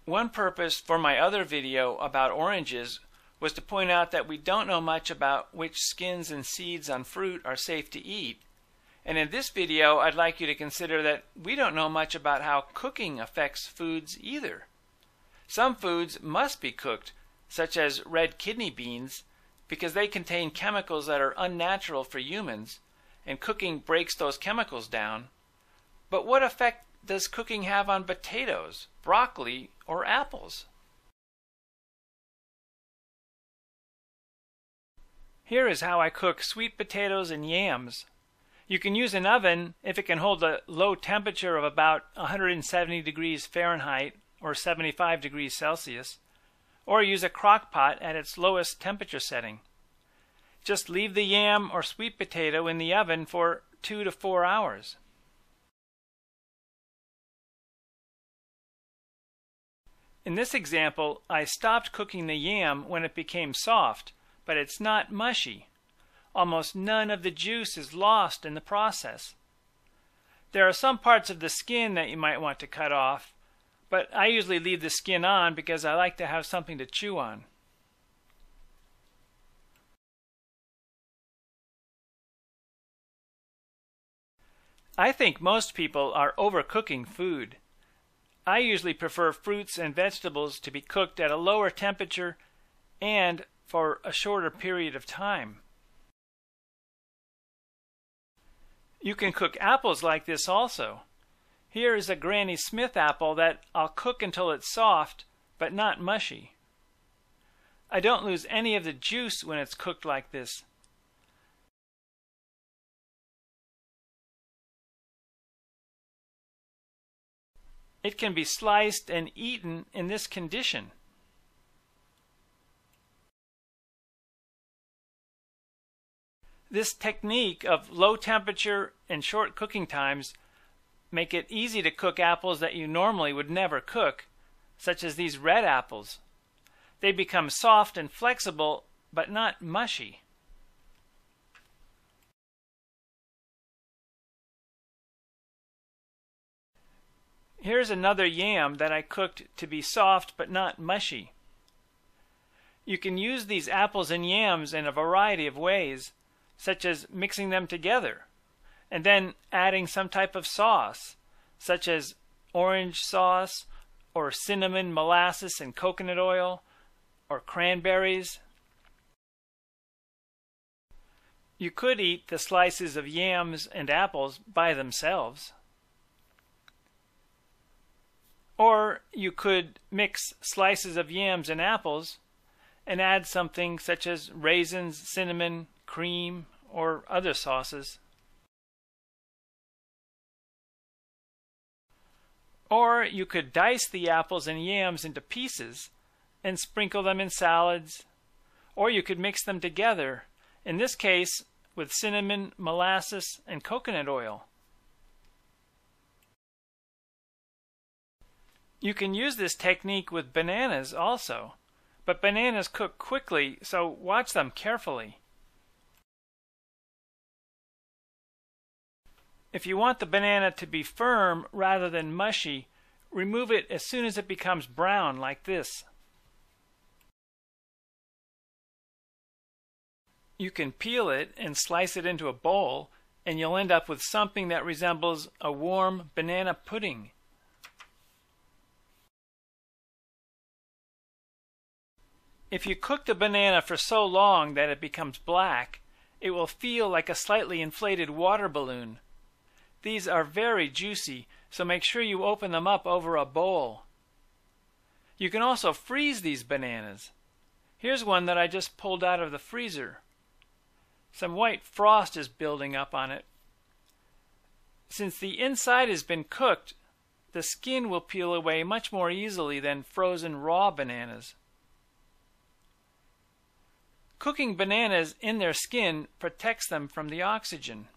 One purpose for my other video about oranges was to point out that we don't know much about which skins and seeds on fruit are safe to eat. And in this video, I'd like you to consider that we don't know much about how cooking affects foods either. Some foods must be cooked, such as red kidney beans, because they contain chemicals that are unnatural for humans, and cooking breaks those chemicals down. But what effect does cooking have on potatoes, broccoli, or apples? Here is how I cook sweet potatoes and yams. You can use an oven if it can hold a low temperature of about 170 degrees Fahrenheit or 75 degrees Celsius, or use a crock pot at its lowest temperature setting. Just leave the yam or sweet potato in the oven for 2 to 4 hours. In this example, I stopped cooking the yam when it became soft, but it's not mushy. Almost none of the juice is lost in the process. There are some parts of the skin that you might want to cut off, but I usually leave the skin on because I like to have something to chew on. I think most people are overcooking food. I usually prefer fruits and vegetables to be cooked at a lower temperature and for a shorter period of time. You can cook apples like this also. Here is a Granny Smith apple that I'll cook until it's soft, but not mushy. I don't lose any of the juice when it's cooked like this. It can be sliced and eaten in this condition. This technique of low temperature and short cooking times make it easy to cook apples that you normally would never cook, such as these red apples. They become soft and flexible, but not mushy. Here's another yam that I cooked to be soft but not mushy. You can use these apples and yams in a variety of ways, such as mixing them together, and then adding some type of sauce, such as orange sauce, or cinnamon, molasses, and coconut oil, or cranberries. You could eat the slices of yams and apples by themselves. Or you could mix slices of yams and apples and add something such as raisins, cinnamon, cream, or other sauces. Or you could dice the apples and yams into pieces and sprinkle them in salads. Or you could mix them together, in this case with cinnamon, molasses, and coconut oil. You can use this technique with bananas also, but bananas cook quickly, so watch them carefully. If you want the banana to be firm rather than mushy, remove it as soon as it becomes brown like this. You can peel it and slice it into a bowl, and you'll end up with something that resembles a warm banana pudding. If you cook the banana for so long that it becomes black, it will feel like a slightly inflated water balloon. These are very juicy, so make sure you open them up over a bowl. You can also freeze these bananas. Here's one that I just pulled out of the freezer. Some white frost is building up on it. Since the inside has been cooked, the skin will peel away much more easily than frozen raw bananas. Cooking bananas in their skin protects them from the oxygen.